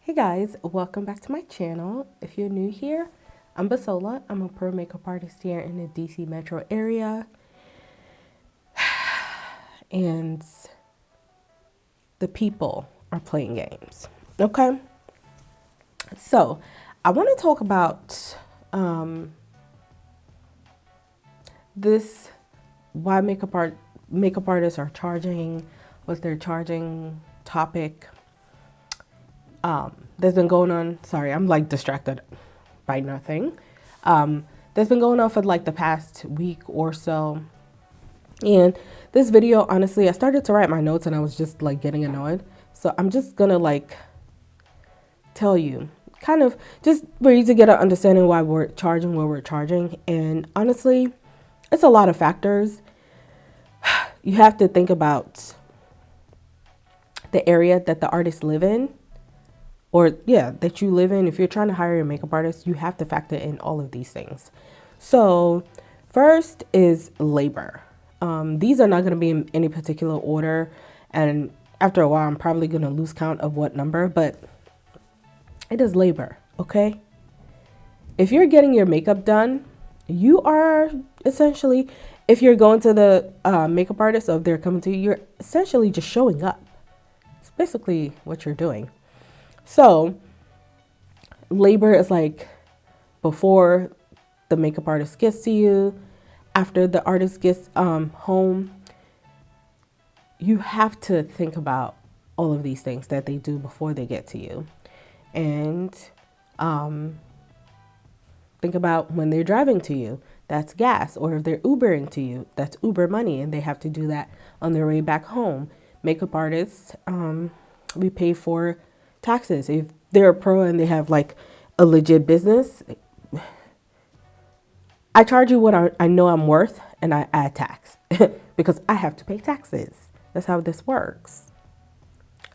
Hey guys, welcome back to my channel. If you're new here, I'm Bisola. I'm a pro makeup artist here in the DC metro area. And the people are playing games. Okay? So, I want to talk about this why makeup artists are charging, what they're charging topic. That's been going on. Sorry, I'm like distracted by nothing. That's been going on for like the past week or so. And this video, honestly, I started to write my notes and I was just like getting annoyed. So I'm just gonna like tell you kind of just for you to get an understanding why we're charging what we're charging. And honestly, it's a lot of factors. You have to think about the area that the artists live in, or that you live in. If you're trying to hire a makeup artist, you have to factor in all of these things. So first is labor. These are not going to be in any particular order, and after a while I'm probably going to lose count of what number, but it is labor. Okay, if you're getting your makeup done, you are essentially, if you're going to the makeup artist, or if they're coming to you, you're essentially just showing up. It's basically what you're doing. So labor is like before the makeup artist gets to you, after the artist gets home. You have to think about all of these things that they do before they get to you. And think about when they're driving to you, that's gas. Or if they're Ubering to you, that's Uber money, and they have to do that on their way back home. Makeup artists, we pay for taxes. If they're a pro and they have like a legit business, I charge you what I know I'm worth, and I add tax because I have to pay taxes. That's how this works.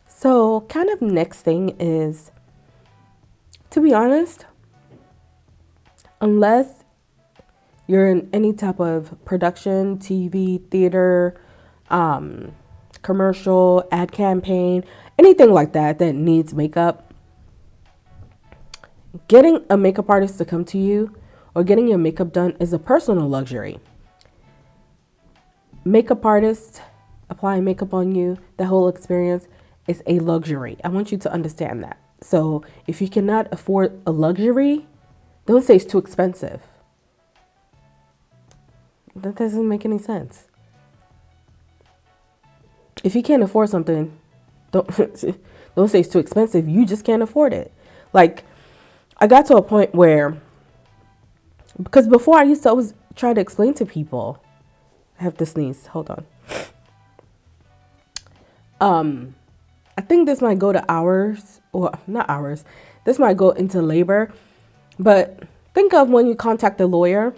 So kind of next thing is, to be honest, unless you're in any type of production, TV, theater, commercial, ad campaign, anything like that that needs makeup, getting a makeup artist to come to you or getting your makeup done is a personal luxury. Makeup artists applying makeup on you, the whole experience is a luxury. I want you to understand that. So if you cannot afford a luxury, don't say it's too expensive. That doesn't make any sense. If you can't afford something, don't don't say it's too expensive. You just can't afford it. Like, I got to a point where, because before I used to always try to explain to people, I have to sneeze. Hold on. I think this might go to hours, or not hours. This might go into labor, but think of when you contact a lawyer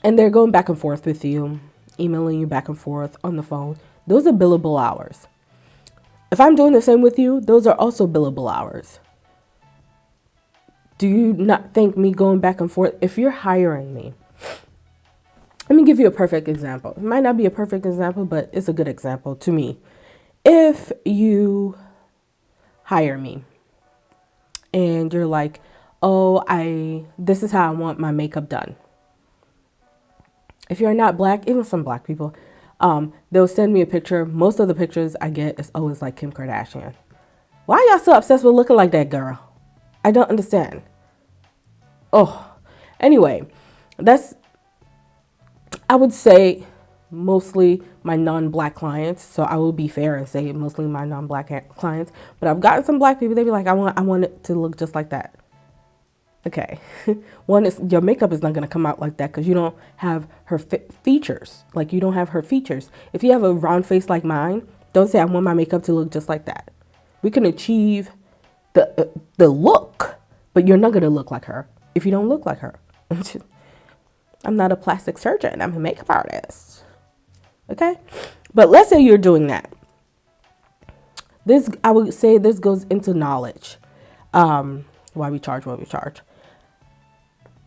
and they're going back and forth with you, emailing you back and forth on the phone. Those are billable hours. If I'm doing the same with you, those are also billable hours. Do you not think me going back and forth, if you're hiring me, let me give you a perfect example. It might not be a perfect example, but it's a good example to me. If you hire me and you're like, oh, this is how I want my makeup done. If you're not black, even some black people, they'll send me a picture. Most of the pictures I get is always like Kim Kardashian. Why are y'all so obsessed with looking like that girl? I don't understand. Oh, anyway, I would say mostly my non-black clients. So I will be fair and say mostly my non-black clients. But I've gotten some black people. They be like, I want it to look just like that. Okay. One is, your makeup is not going to come out like that because you don't have her features. Like, you don't have her features. If you have a round face like mine, don't say I want my makeup to look just like that. We can achieve the look, but you're not going to look like her if you don't look like her. I'm not a plastic surgeon. I'm a makeup artist. Okay? But let's say you're doing that. I would say this goes into knowledge. Why we charge what we charge.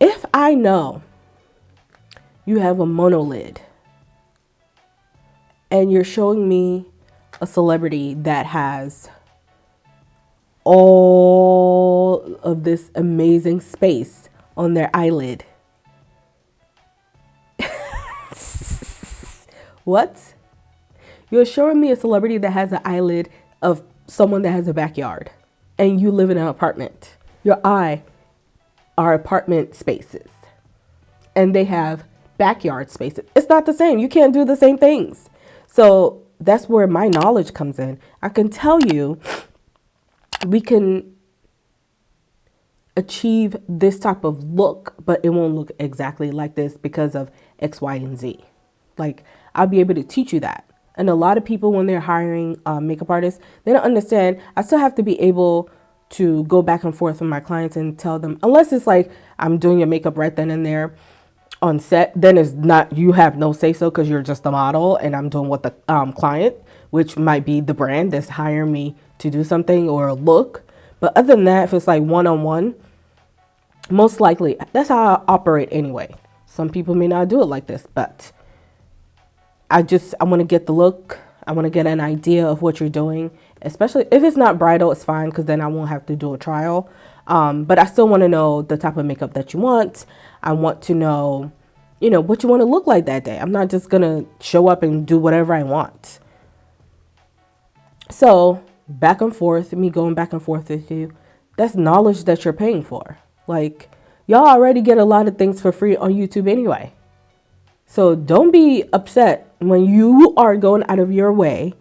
If I know you have a monolid and you're showing me a celebrity that has all of this amazing space on their eyelid. What? You're showing me a celebrity that has an eyelid of someone that has a backyard, and you live in an apartment. Your eye are apartment spaces, and they have backyard spaces. It's not the same. You can't do the same things. So that's where my knowledge comes in. I can tell you we can achieve this type of look, but it won't look exactly like this because of X, Y, and Z. Like, I'll be able to teach you that. And a lot of people, when they're hiring makeup artists, they don't understand. I still have to be able to go back and forth with my clients and tell them, unless it's like I'm doing your makeup right then and there on set, then it's not, you have no say so because you're just the model and I'm doing what the client, which might be the brand that's hiring me to do something or a look. But other than that, if it's like one-on-one, most likely that's how I operate anyway. Some people may not do it like this, but I want to get the look. I want to get an idea of what you're doing, especially if it's not bridal, it's fine because then I won't have to do a trial. But I still want to know the type of makeup that you want. I want to know, what you want to look like that day. I'm not just going to show up and do whatever I want. So back and forth, me going back and forth with you, that's knowledge that you're paying for. Like, y'all already get a lot of things for free on YouTube anyway. So don't be upset when you are going out of your way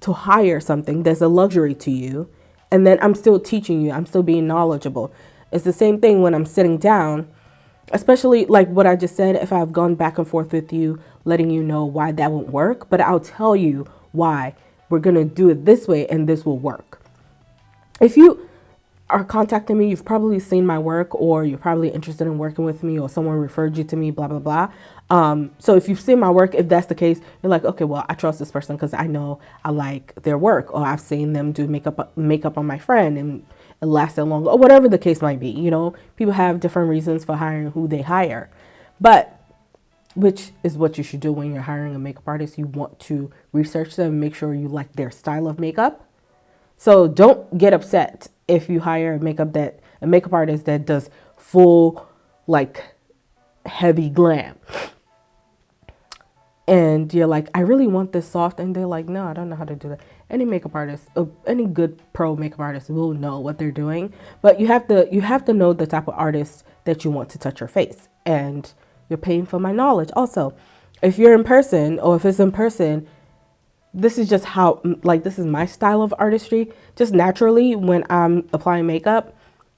to hire something that's a luxury to you. And then I'm still teaching you. I'm still being knowledgeable. It's the same thing when I'm sitting down, especially like what I just said, if I've gone back and forth with you, letting you know why that won't work. But I'll tell you why we're going to do it this way and this will work. If you are contacting me, you've probably seen my work, or you're probably interested in working with me, or someone referred you to me, blah, blah, blah. So if you've seen my work, if that's the case, you're like, okay, well, I trust this person because I know I like their work, or I've seen them do makeup on my friend and it lasted long, or whatever the case might be. People have different reasons for hiring who they hire, but which is what you should do when you're hiring a makeup artist. You want to research them and make sure you like their style of makeup. So don't get upset if you hire a makeup artist that does full, like, heavy glam. And you're like, I really want this soft. And they're like, no, I don't know how to do that. Any makeup artist, any good pro makeup artist will know what they're doing. But you have to know the type of artist that you want to touch your face. And you're paying for my knowledge. Also, if you're in person, or if it's in person, this is just how, like, this is my style of artistry. Just naturally, when I'm applying makeup,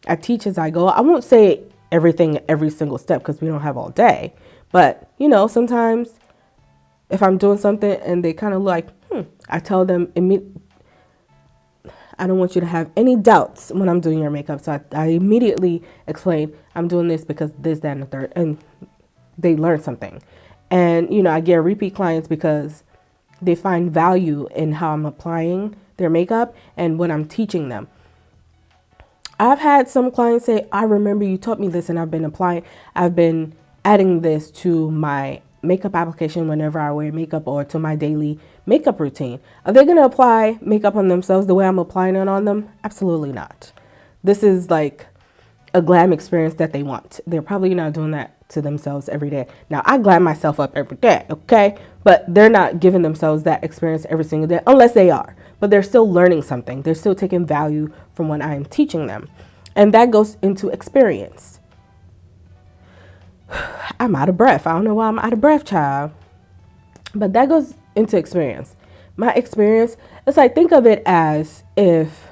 I teach as I go. I won't say everything, every single step, because we don't have all day. But, sometimes if I'm doing something and they kind of like, I tell them, I don't want you to have any doubts when I'm doing your makeup. So I immediately explain, I'm doing this because this, that, and the third. And they learn something. And, I get repeat clients because they find value in how I'm applying their makeup and what I'm teaching them. I've had some clients say, I remember you taught me this and I've been adding this to my makeup application whenever I wear makeup, or to my daily makeup routine. Are they going to apply makeup on themselves the way I'm applying it on them? Absolutely not. This is like a glam experience that they want. They're probably not doing that to themselves every day. Now, I glam myself up every day, okay? But they're not giving themselves that experience every single day, unless they are. But they're still learning something. They're still taking value from what I am teaching them. And that goes into experience. I'm out of breath. I don't know why I'm out of breath, child. But that goes into experience. My experience, it's like, think of it as if,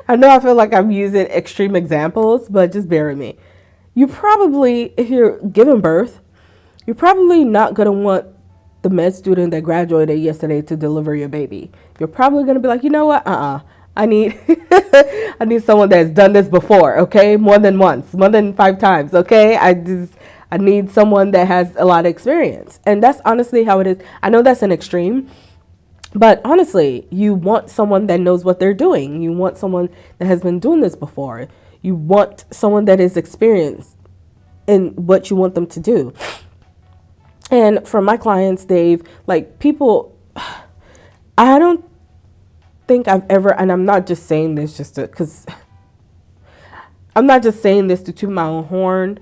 I know I feel like I'm using extreme examples, but just bear with me. You probably, if you're giving birth, you're probably not going to want the med student that graduated yesterday to deliver your baby. You're probably going to be like, you know what? I need I need someone that's done this before, okay? More than once, more than 5 times, okay? I need someone that has a lot of experience. And that's honestly how it is. I know that's an extreme, but honestly, you want someone that knows what they're doing. You want someone that has been doing this before. You want someone that is experienced in what you want them to do. And for my clients, Dave, like, people, I don't think I've ever, and I'm not just saying this just to, because I'm not just saying this to toot my own horn,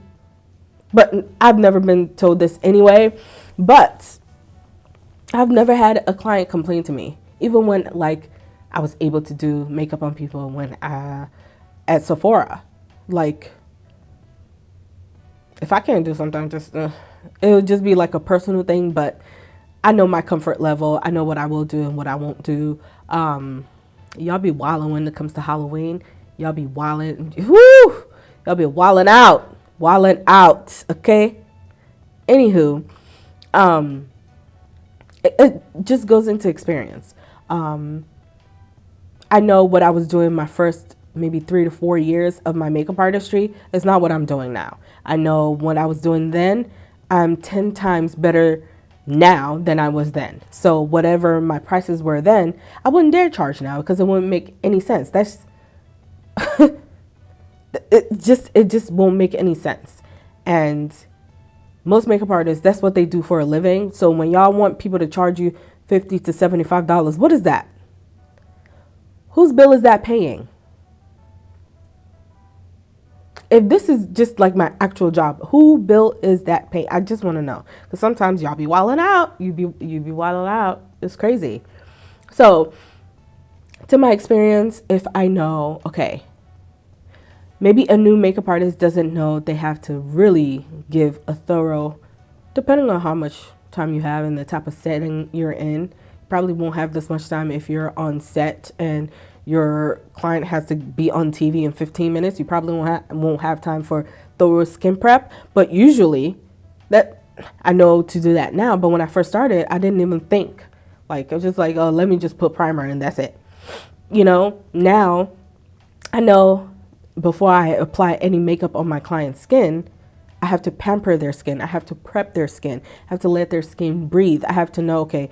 but I've never been told this anyway. But I've never had a client complain to me, even when like I was able to do makeup on people when at Sephora. Like, if I can't do something, just it would just be like a personal thing. But I know my comfort level. I know what I will do and what I won't do. Y'all be wilding when it comes to Halloween. Y'all be wilding. Whoo! Y'all be wilding out. Wilding out. Okay? Anywho, it just goes into experience. I know what I was doing my first maybe 3 to 4 years of my makeup artistry is not what I'm doing now. I know what I was doing then. I'm 10 times better now than I was then. So whatever my prices were then, I wouldn't dare charge now because it wouldn't make any sense. That's it just won't make any sense. And most makeup artists, that's what they do for a living. So when y'all want people to charge you $50 to $75, what is that? Whose bill is that paying? If this is just like my actual job, who bill is that paying? I just want to know, because sometimes y'all be wilding out. You be wilding out. It's crazy. So, to my experience, if I know, okay, maybe a new makeup artist doesn't know they have to really give a thorough, depending on how much time you have and the type of setting you're in. You probably won't have this much time if you're on set and your client has to be on TV in 15 minutes. You probably won't have time for thorough skin prep. But usually, that I know to do that now. But when I first started, I didn't even think. Like, I was just like, oh, let me just put primer and that's it. You know, now I know before I apply any makeup on my client's skin, I have to pamper their skin. I have to prep their skin. I have to let their skin breathe. I have to know, okay,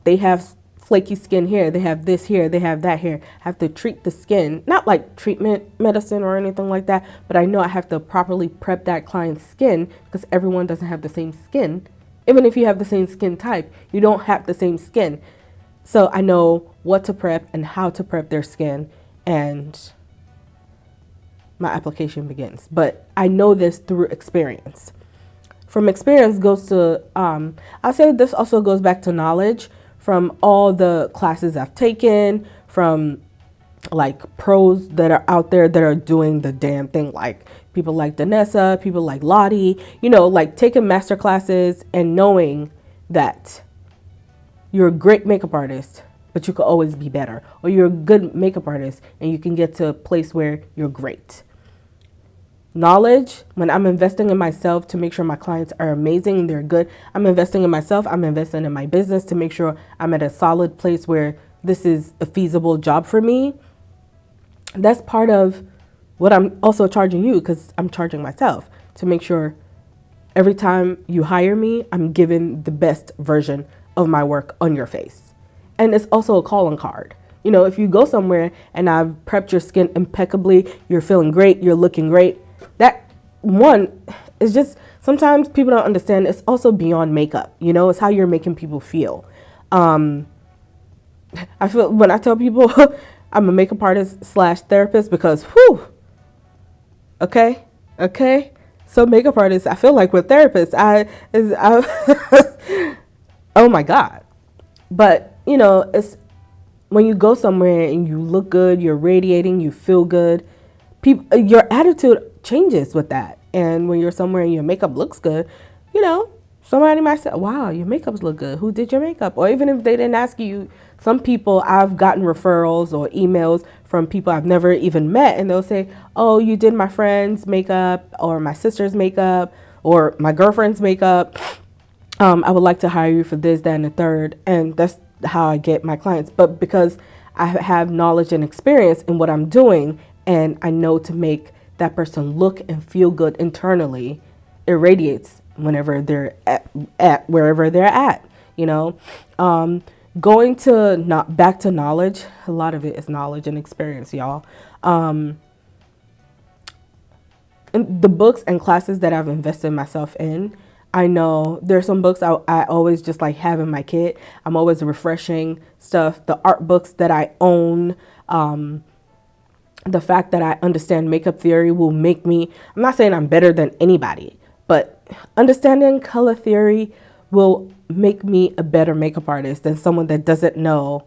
they have flaky skin here, they have this here, they have that here. I have to treat the skin, not like treatment medicine or anything like that, but I know I have to properly prep that client's skin because everyone doesn't have the same skin. Even if you have the same skin type, you don't have the same skin. So I know what to prep and how to prep their skin, and my application begins. But I know this through experience. From experience goes to, I'll say this also goes back to knowledge. From all the classes I've taken, from like pros that are out there that are doing the damn thing, like people like Danessa, people like Lottie, you know, like taking master classes and knowing that you're a great makeup artist, but you could always be better. Or you're a good makeup artist and you can get to a place where you're great. Knowledge, when I'm investing in myself to make sure my clients are amazing, they're good. I'm investing in myself. I'm investing in my business to make sure I'm at a solid place where this is a feasible job for me. That's part of what I'm also charging you, because I'm charging myself to make sure every time you hire me, I'm giving the best version of my work on your face. And it's also a calling card. You know, if you go somewhere and I've prepped your skin impeccably, you're feeling great, you're looking great, that one is just, sometimes people don't understand, it's also beyond makeup. You know, it's how you're making people feel. I feel when I tell people I'm a makeup artist / therapist, because whew, okay. So makeup artists, I feel like with therapists, oh my God. But you know, it's when you go somewhere and you look good, you're radiating, you feel good, people, your attitude changes with that. And when you're somewhere and your makeup looks good, you know, somebody might say, wow, your makeups look good. Who did your makeup? Or even if they didn't ask you, some people, I've gotten referrals or emails from people I've never even met, and they'll say, oh, you did my friend's makeup or my sister's makeup or my girlfriend's makeup. I would like to hire you for this, that, and the third. And that's how I get my clients. But because I have knowledge and experience in what I'm doing, and I know to make that person look and feel good internally, it radiates whenever they're at wherever they're at, you know. Going to not back to knowledge, a lot of it is knowledge and experience, y'all. And the books and classes that I've invested myself in, I know there's some books I always just like have in my kit. I'm always refreshing stuff. The art books that I own, the fact that I understand makeup theory will make me, I'm not saying I'm better than anybody, but understanding color theory will make me a better makeup artist than someone that doesn't know.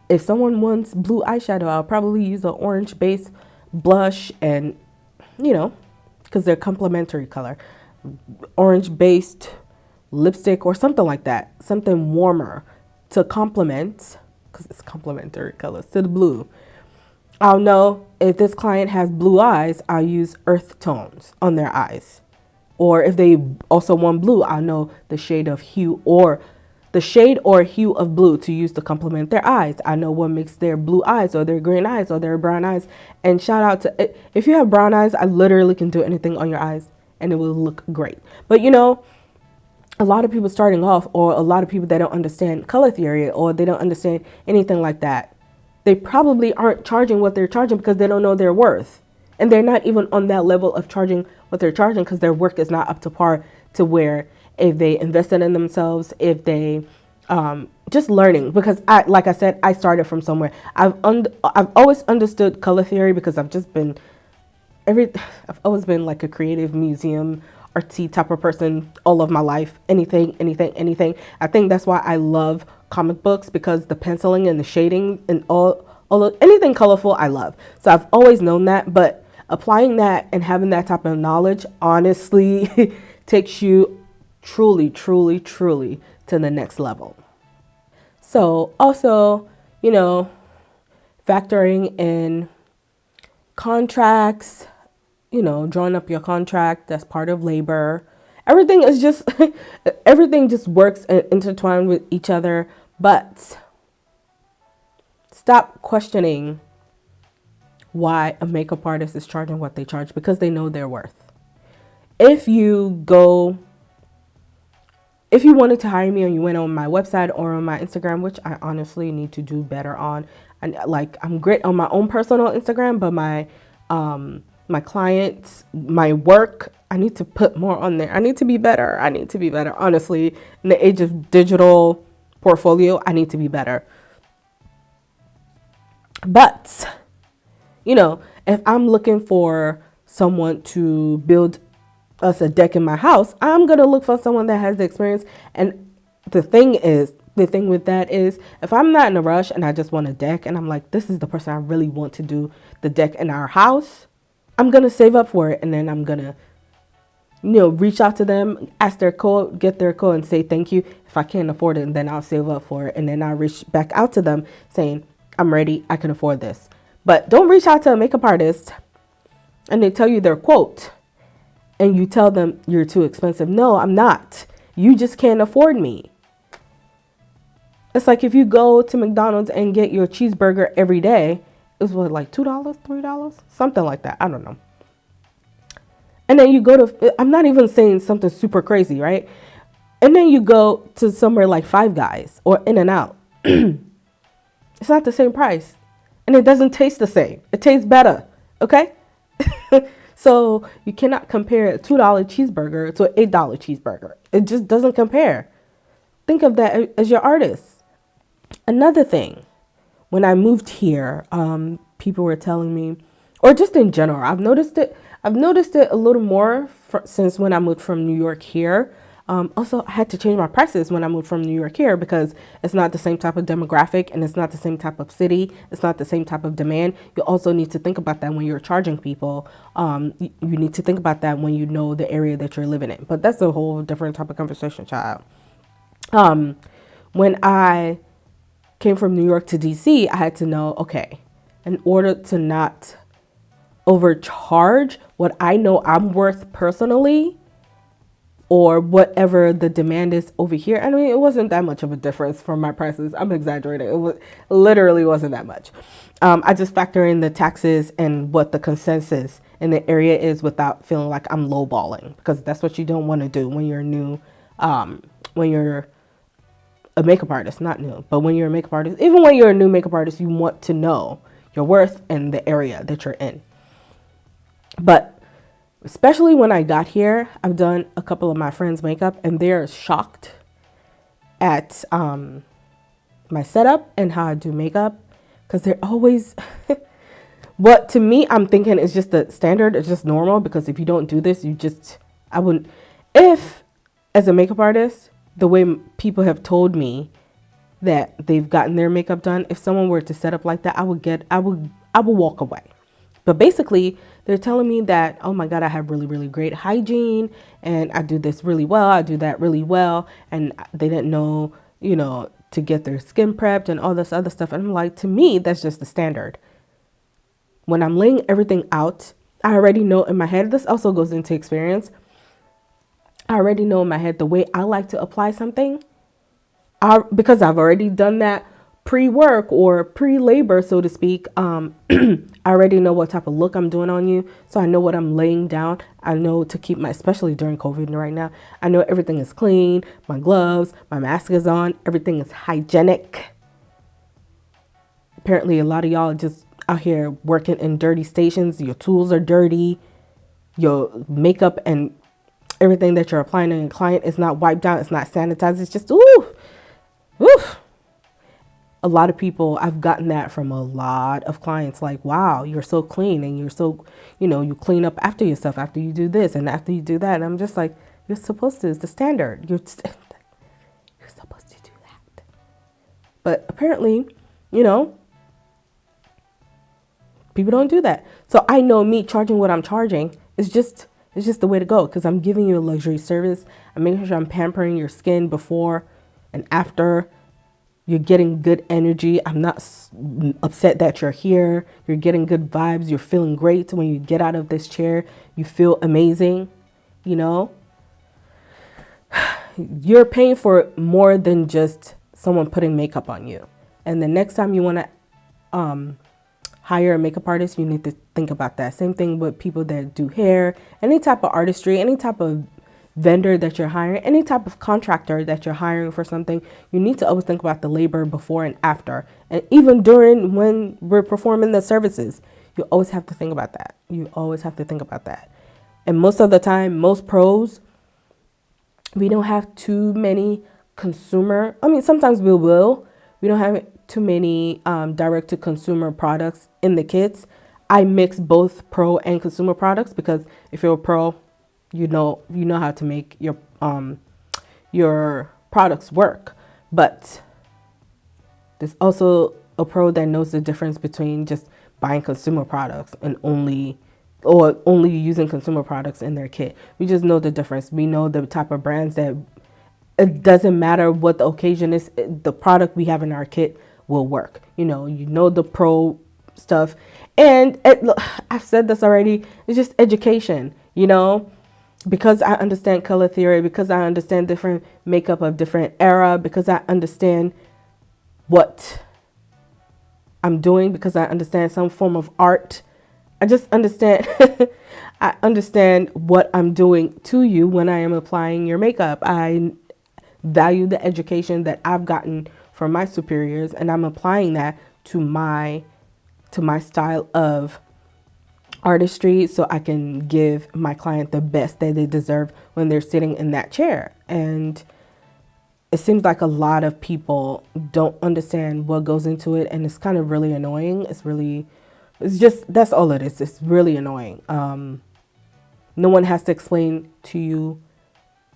If someone wants blue eyeshadow, I'll probably use an orange base blush and, because they're complementary color, orange based lipstick or something like that, something warmer to complement, because it's complementary colors to the blue. I'll know if this client has blue eyes, I'll use earth tones on their eyes. Or if they also want blue, I'll know the shade or hue of blue to use to complement their eyes. I know what makes their blue eyes or their green eyes or their brown eyes. And shout out to, if you have brown eyes, I literally can do anything on your eyes and it will look great. But a lot of people starting off, or a lot of people that don't understand color theory or they don't understand anything like that, they probably aren't charging what they're charging because they don't know their worth. And they're not even on that level of charging what they're charging because their work is not up to par to where if they invested in themselves, if they just learning. Because like I said, I started from somewhere. I've always understood color theory because I've always been like a creative museum artsy type of person all of my life. Anything. I think that's why I love comic books, because the penciling and the shading and all of anything colorful I love. So I've always known that, but applying that and having that type of knowledge honestly takes you truly to the next level. So also, factoring in contracts, drawing up your contract, that's part of labor. Everything just works and intertwined with each other, but stop questioning why a makeup artist is charging what they charge, because they know their worth. If you wanted to hire me and you went on my website or on my Instagram, which I honestly need to do better on, and I'm great on my own personal Instagram, but my clients, my work, I need to put more on there. I need to be better. Honestly, in the age of digital portfolio, I need to be better. But, if I'm looking for someone to build us a deck in my house, I'm going to look for someone that has the experience. And the thing with that is, if I'm not in a rush and I just want a deck and I'm like, this is the person I really want to do the deck in our house, I'm going to save up for it. And then I'm going to, reach out to them, ask their code, get their code and say thank you. If I can't afford it, and then I'll save up for it. And then I'll reach back out to them saying, I'm ready, I can afford this. But don't reach out to a makeup artist and they tell you their quote and you tell them you're too expensive. No, I'm not. You just can't afford me. It's like if you go to McDonald's and get your cheeseburger every day, it's like $2, $3, something like that. I don't know. And then you go to, I'm not even saying something super crazy, right? And then you go to somewhere like Five Guys or In-N-Out. It's not the same price. And it doesn't taste the same. It tastes better. Okay? So you cannot compare a $2 cheeseburger to an $8 cheeseburger. It just doesn't compare. Think of that as your artist. Another thing, when I moved here, people were telling me, or just in general, I've noticed it a little more since when I moved from New York here. Also, I had to change my prices when I moved from New York here because it's not the same type of demographic and it's not the same type of city. It's not the same type of demand. You also need to think about that when you're charging people. You need to think about that when you know the area that you're living in. But that's a whole different type of conversation, child. When I came from New York to DC, I had to know, okay, in order to not overcharge what I know I'm worth personally, or whatever the demand is over here. I mean, it wasn't that much of a difference from my prices. I'm exaggerating. It literally wasn't that much. I just factor in the taxes and what the consensus in the area is without feeling like I'm lowballing, because that's what you don't want to do when you're new, when you're a makeup artist, not new, but when you're a makeup artist, even when you're a new makeup artist, you want to know your worth and the area that you're in. But especially when I got here, I've done a couple of my friends' makeup and they're shocked at my setup and how I do makeup, because they're always what to me I'm thinking is just the standard, it's just normal, because if you don't do this, I wouldn't, if as a makeup artist, the way people have told me that they've gotten their makeup done, if someone were to set up like that, I would walk away. But basically, they're telling me that, oh my God, I have really, really great hygiene and I do this really well. I do that really well. And they didn't know, to get their skin prepped and all this other stuff. And I'm like, to me, that's just the standard. When I'm laying everything out, I already know in my head, this also goes into experience. I already know in my head the way I like to apply something. Because I've already done that pre-work or pre-labor, so to speak. I already know what type of look I'm doing on you. So I know what I'm laying down. I know to keep especially during COVID right now, I know everything is clean. My gloves, my mask is on. Everything is hygienic. Apparently, a lot of y'all are just out here working in dirty stations. Your tools are dirty. Your makeup and everything that you're applying on your client is not wiped down. It's not sanitized. It's just, oof. A lot of people, I've gotten that from a lot of clients, like, wow, you're so clean and you're so, you clean up after yourself after you do this and after you do that. And I'm just like, you're supposed to, it's the standard. You're supposed to do that. But apparently, people don't do that. So I know me charging what I'm charging is just, it's just the way to go, because I'm giving you a luxury service. I'm making sure I'm pampering your skin before and after. You're getting good energy. I'm not upset that you're here. You're getting good vibes. You're feeling great when you get out of this chair. You feel amazing, You're paying for more than just someone putting makeup on you. And the next time you want to hire a makeup artist, you need to think about that. Same thing with people that do hair, any type of artistry, any type of vendor that you're hiring, any type of contractor that you're hiring for something. You need to always think about the labor before and after. And even during when we're performing the services, you always have to think about that. You always have to think about that. And most of the time, most pros, we don't have too many sometimes we will. We don't have too many direct to consumer products in the kits. I mix both pro and consumer products, because if you're a pro, you know how to make your products work. But there's also a pro that knows the difference between just buying consumer products and only using consumer products in their kit. We just know the difference. We know the type of brands that it doesn't matter what the occasion is, the product we have in our kit will work. The pro stuff. And I've said this already, it's just education, because I understand color theory, because I understand different makeup of different era, because I understand what I'm doing, because I understand some form of art. I just understand, I understand what I'm doing to you when I am applying your makeup. I value the education that I've gotten from my superiors, and I'm applying that to my style of artistry, so I can give my client the best that they deserve when they're sitting in that chair. And it seems like a lot of people don't understand what goes into it, and it's kind of really annoying. It's just, that's all it is. It's really annoying. No one has to explain to you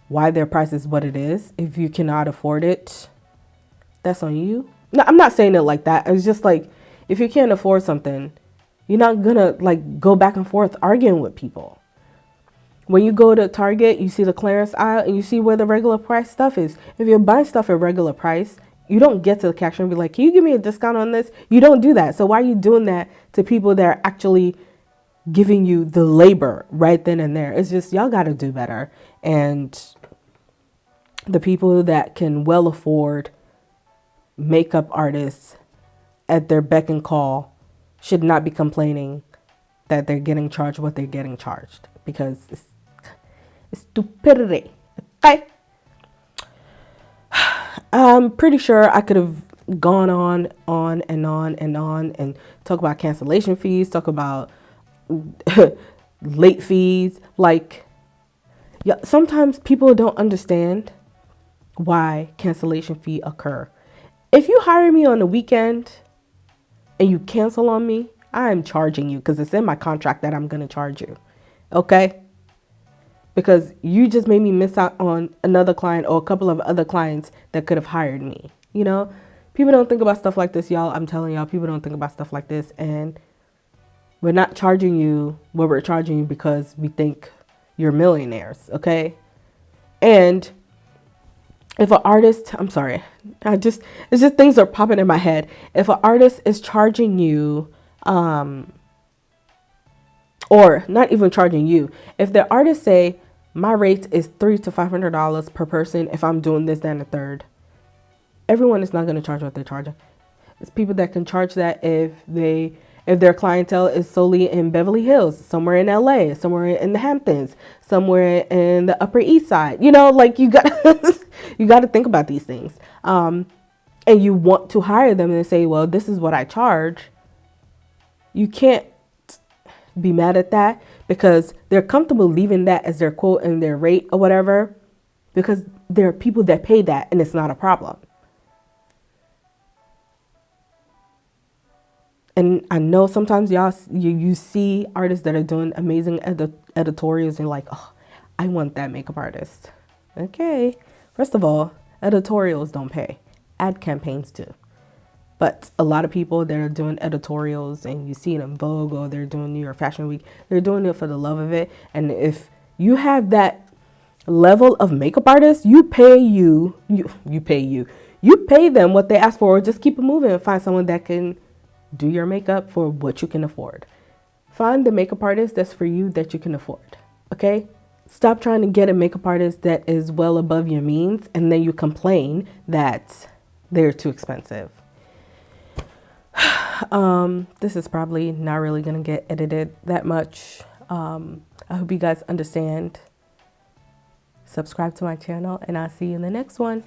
why their price is what it is. If you cannot afford it, that's on you. No, I'm not saying it like that. It's just like, if you can't afford something, you're not gonna go back and forth arguing with people. When you go to Target, you see the clearance aisle and you see where the regular price stuff is. If you're buying stuff at regular price, you don't get to the cashier and be like, can you give me a discount on this? You don't do that. So why are you doing that to people that are actually giving you the labor right then and there? It's just, y'all got to do better. And the people that can well afford makeup artists at their beck and call should not be complaining that they're getting charged what they're getting charged, because it's stupidity. Okay. I'm pretty sure I could have gone on and talk about cancellation fees, talk about late fees. Like, yeah, sometimes people don't understand why cancellation fee occur. If you hire me on the weekend and you cancel on me, I'm charging you because it's in my contract that I'm going to charge you. Okay? Because you just made me miss out on another client or a couple of other clients that could have hired me. You know, people don't think about stuff like this, y'all. I'm telling y'all, people don't think about stuff like this. And we're not charging you what we're charging you because we think you're millionaires. Okay? And if an artist, I'm sorry, it's just things are popping in my head. If an artist is charging you, or not even charging you, if the artist say, my rate is $300 to $500 per person if I'm doing this, that, and the third, everyone is not going to charge what they're charging. It's people that can charge that if their clientele is solely in Beverly Hills, somewhere in LA, somewhere in the Hamptons, somewhere in the Upper East Side. You know, like you got you got to think about these things. And you want to hire them and say, well, this is what I charge. You can't be mad at that because they're comfortable leaving that as their quote and their rate or whatever, because there are people that pay that and it's not a problem. And I know sometimes y'all, you see artists that are doing amazing editorials and like, oh, I want that makeup artist. Okay. First of all, editorials don't pay. Ad campaigns do. But a lot of people that are doing editorials and you see it in Vogue or they're doing New York Fashion Week, they're doing it for the love of it. And if you have that level of makeup artist, you pay them what they ask for, or just keep it moving and find someone that can do your makeup for what you can afford. Find the makeup artist that's for you that you can afford. Okay? Stop trying to get a makeup artist that is well above your means and then you complain that they're too expensive. This is probably not really going to get edited that much. I hope you guys understand. Subscribe to my channel and I'll see you in the next one.